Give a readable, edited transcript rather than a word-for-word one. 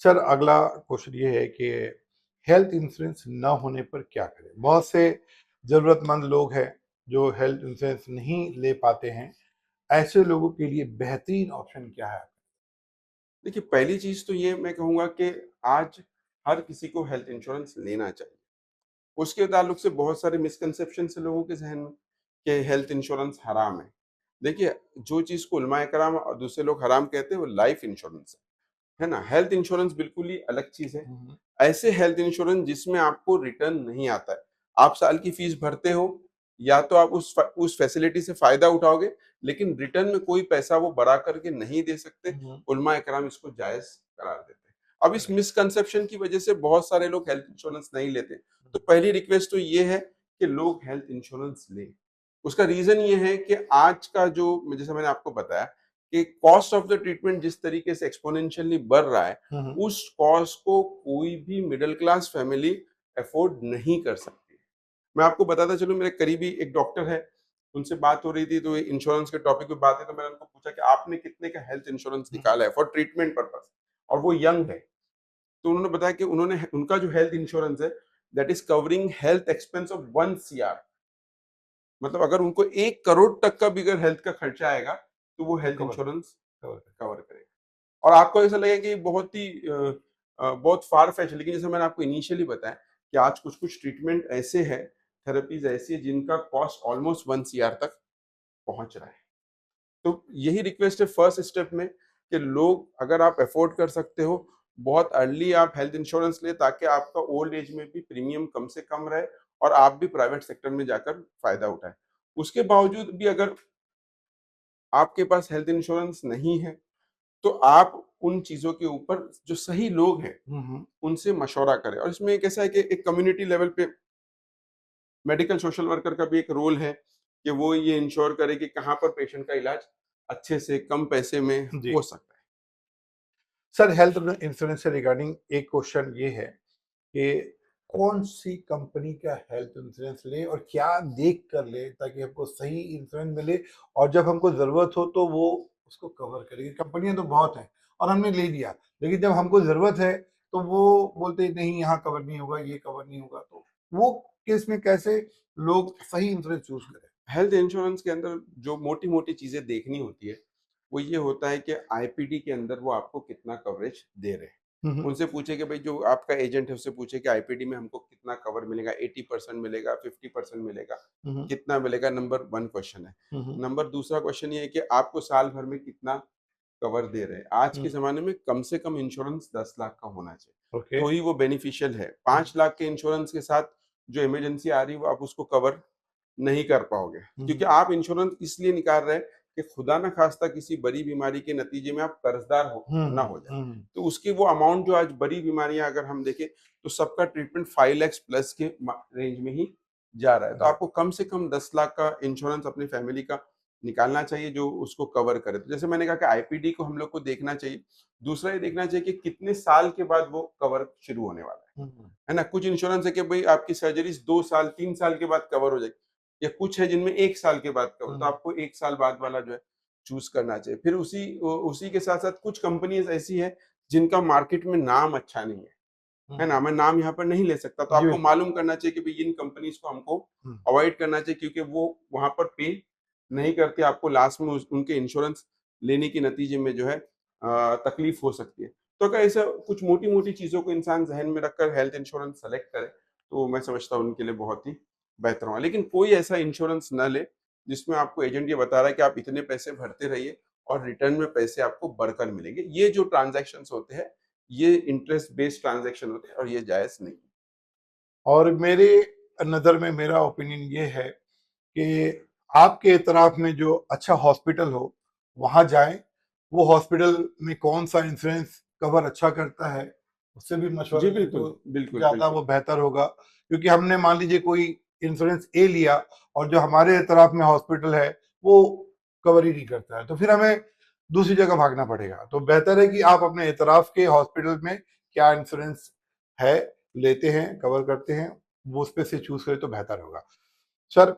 Sir अगला question ये है कि हेल्थ इंश्योरेंस ना होने पर क्या करें? बहुत से ज़रूरतमंद लोग हैं जो हेल्थ इंश्योरेंस नहीं ले पाते हैं। ऐसे लोगों के लिए बेहतरीन ऑप्शन क्या है? देखिए, पहली चीज़ तो ये मैं कहूँगा कि आज हर किसी को हेल्थ इंश्योरेंस लेना चाहिए। उसके ताल्लुक से बहुत सारे मिसकंसेप्शंस है लोगों के ज़हन में कि हेल्थ इंश्योरेंस हराम है। देखिए, जो चीज़ को उलमाए कराम और दूसरे लोग हराम कहते हैं वो लाइफ इंश्योरेंस है ना? हेल्थ इंश्योरेंस बिल्कुल ही अलग चीज़ है। हुँ, ऐसे हेल्थ इंश्योरेंस जिसमें आपको रिटर्न नहीं आता है। आप साल की फीस भरते हो, या तो आप उस फैसिलिटी से फ़ायदा उठाओगे, लेकिन रिटर्न में कोई पैसा वो बढ़ा करके नहीं दे सकते। हुँ, उलमा इकराम इसको जायज़ करार देते हैं। अब इस करेक्ट। मिसकंसेप्शन की वजह से बहुत सारे लोग हेल्थ इंश्योरेंस नहीं लेते। तो पहली रिक्वेस्ट तो ये है कि लोग हेल्थ इंश्योरेंस लें। उसका रीज़न ये है कि आज का जो जैसे मैंने आपको बताया कि कॉस्ट ऑफ द ट्रीटमेंट जिस तरीके से एक्सपोनेंशियली बढ़ रहा है, हुँ, हुँ, उस कॉस्ट को कोई भी मिडिल क्लास फैमिली अफोर्ड नहीं कर सकती। मैं आपको बताता चलूँ, मेरे करीबी एक डॉक्टर है, उनसे बात हो रही थी तो इंश्योरेंस के टॉपिक पे बात है, तो मैंने उनको पूछा कि आपने कितने का हेल्थ इंश्योरेंस हुँ, निकाला है फॉर ट्रीटमेंट पर्पस, और वो यंग है। तो उन्होंने बताया कि उनका जो हेल्थ इंश्योरेंस है that is covering health expense of 1 CR. मतलब अगर उनको 1 करोड़ तक का भी अगर हेल्थ का खर्चा आएगा तो वो हेल्थ कवर इंश्योरेंस कवर करें। कवर करेगा। और आपको ऐसा लगेगा कि बहुत ही बहुत फार फेच है, लेकिन जैसे मैंने आपको इनिशियली बताया कि आज कुछ-कुछ ट्रीटमेंट ऐसे हैं, थेरेपीज़ ऐसी है जिनका कॉस्ट ऑलमोस्ट 1 सीआर तक पहुँच रहा है। तो यही रिक्वेस्ट है फर्स्ट स्टेप में कि लोग अगर आप अफोर्ड कर सकते हो, बहुत अर्ली आप हेल्थ इंश्योरेंस लें ताकि आपका ओल्ड एज में भी प्रीमियम कम से कम रहे और आप भी प्राइवेट सेक्टर में जाकर फ़ायदा उठाएँ। उसके बावजूद भी अगर आपके पास हेल्थ इंश्योरेंस नहीं है, तो आप उन चीज़ों के ऊपर जो सही लोग हैं हुँ, हुँ, उनसे मशवरा करें। और इसमें एक ऐसा है कि एक कम्युनिटी लेवल पे मेडिकल सोशल वर्कर का भी एक रोल है कि वो ये इंश्योर करे कि कहाँ पर पेशेंट का इलाज अच्छे से कम पैसे में जी। हो सकता है। सर हेल्थ इंश्योरेंस से रिगार्डिंग एक क्वेश्चन ये है कि कौन-सी कंपनी का हेल्थ इंश्योरेंस लें और क्या देख कर लें ताकि हमको सही इंश्योरेंस मिले और जब हमको ज़रूरत हो तो वो उसको कवर करे? कंपनियाँ तो बहुत हैं और हमने ले लिया, लेकिन जब हमको ज़रूरत है तो वो बोलते हैं नहीं यहाँ कवर नहीं होगा, ये कवर नहीं होगा, तो वो केस में कैसे लोग सही इंश्योरेंस चूज़ करें? हेल्थ इंश्योरेंस के अंदर जो मोटी-मोटी चीज़ें देखनी होती है, वो ये होता है कि आईपीडी के अंदर वो आपको कितना कवरेज दे रहे हैं। हुँ, हुँ, उनसे पूछे कि भई जो आपका एजेंट है उससे पूछे कि आईपीडी में हमको कितना कवर मिलेगा, 80% मिलेगा, 50% मिलेगा, हुँ, हुँ, कितना मिलेगा? नंबर 1 क्वेश्चन है। हुँ, हुँ, नंबर दूसरा क्वेश्चन ये है कि आपको साल भर में कितना कवर दे रहे हैं। आज के हुँ, ज़माने में कम से कम इंश्योरेंस 10 लाख का होना चाहिए, ओके। तो ही वो बेनिफिशियल है। हुँ, 5 लाख के इंश्योरेंस के साथ जो इमरजेंसी आ रही है वो आप उसको कवर नहीं कर पाओगे, हुँ, क्योंकि हुँ, आप इंश्योरेंस इसलिए निकाल रहे हैं कि खुदा ना खास्ता किसी बड़ी बीमारी के नतीजे में आप कर्जदार हो हुँ, ना हुँ, हो जाए। हुँ, तो उसकी वो अमाउंट जो आज बड़ी बीमारियां अगर हम देखें तो सबका ट्रीटमेंट 5 लाख प्लस के रेंज में ही जा रहा है। तो राइट। आपको कम से कम 10 लाख का इंश्योरेंस अपनी फैमिली का निकालना चाहिए जो उसको कवर करे। तो जैसे मैंने कहा कि आईपीडी को हम लोग को देखना चाहिए। दूसरा ये देखना चाहिए कि कितने साल के बाद वो कवर शुरू होने वाला हुँ, हुँ, है ना? कुछ इंश्योरेंस है कि भई आपकी सर्जरीज़ 2 साल, 3 साल के बाद कवर हो जाएगी, या कुछ है जिनमें 1 साल के बाद कवर, तो हुँ, आपको 1 साल बाद वाला जो है चूज़ करना चाहिए। फिर उसी के साथ-साथ कुछ कंपनीज़ ऐसी हैं जिनका मार्केट में नाम अच्छा नहीं हुँ, है ना? हुँ, मैं नाम यहाँ पर नहीं ले सकता, तो जी, आपको बिल्कुल। मालूम करना चाहिए कि भई इन कंपनीज़ को हमको हुँ, अवॉइड करना चाहिए, क्योंकि वो वहाँ पर पे नहीं करते, आपको लास्ट में उस उनके इंश्योरेंस लेने के नतीजे में जो है तकलीफ हो सकती है। तो अगर ऐसा कुछ मोटी-मोटी चीज़ों को इंसान ज़हन में रखकर हेल्थ इंश्योरेंस सेलेक्ट करे, तो मैं समझता हूँ उनके लिए बहुत ही बेहतर होगा। लेकिन कोई ऐसा इंश्योरेंस ना ले, जिसमें आपको एजेंट ये बता रहा है कि आप इतने पैसे भरते रहिए और रिटर्न में पैसे आपको बढ़कर मिलेंगे। ये जो ट्रांज़ैक्शंस होते हैं, ये इंटरेस्ट बेस्ड ट्रांज़ैक्शन होते हैं और ये जायज़ नहीं है। और मेरे नज़र में मेरा ओपिनियन ये है कि आपके इतराफ़ में जो अच्छा हॉस्पिटल हो, वहाँ जाएँ। वो हॉस्पिटल में कौन-सा इंश्योरेंस कवर अच्छा करता है, उससे भी मशवरा जी, लें बिल्कुल, तो बिल्कुल, ज़्यादा बिल्कुल। वो बेहतर होगा। क्योंकि हमने मान लीजिए कोई इंश्योरेंस ए लिया और जो हमारे इतराफ़ में हॉस्पिटल है, वो कवर ही नहीं करता है, तो फिर हमें दूसरी जगह भागना पड़ेगा। तो बेहतर है कि आप अपने इतराफ़ के हॉस्पिटल में क्या इंश्योरेंस है, लेते हैं, कवर करते हैं, वो उसपे से चूज़ करें तो बेहतर होगा। सर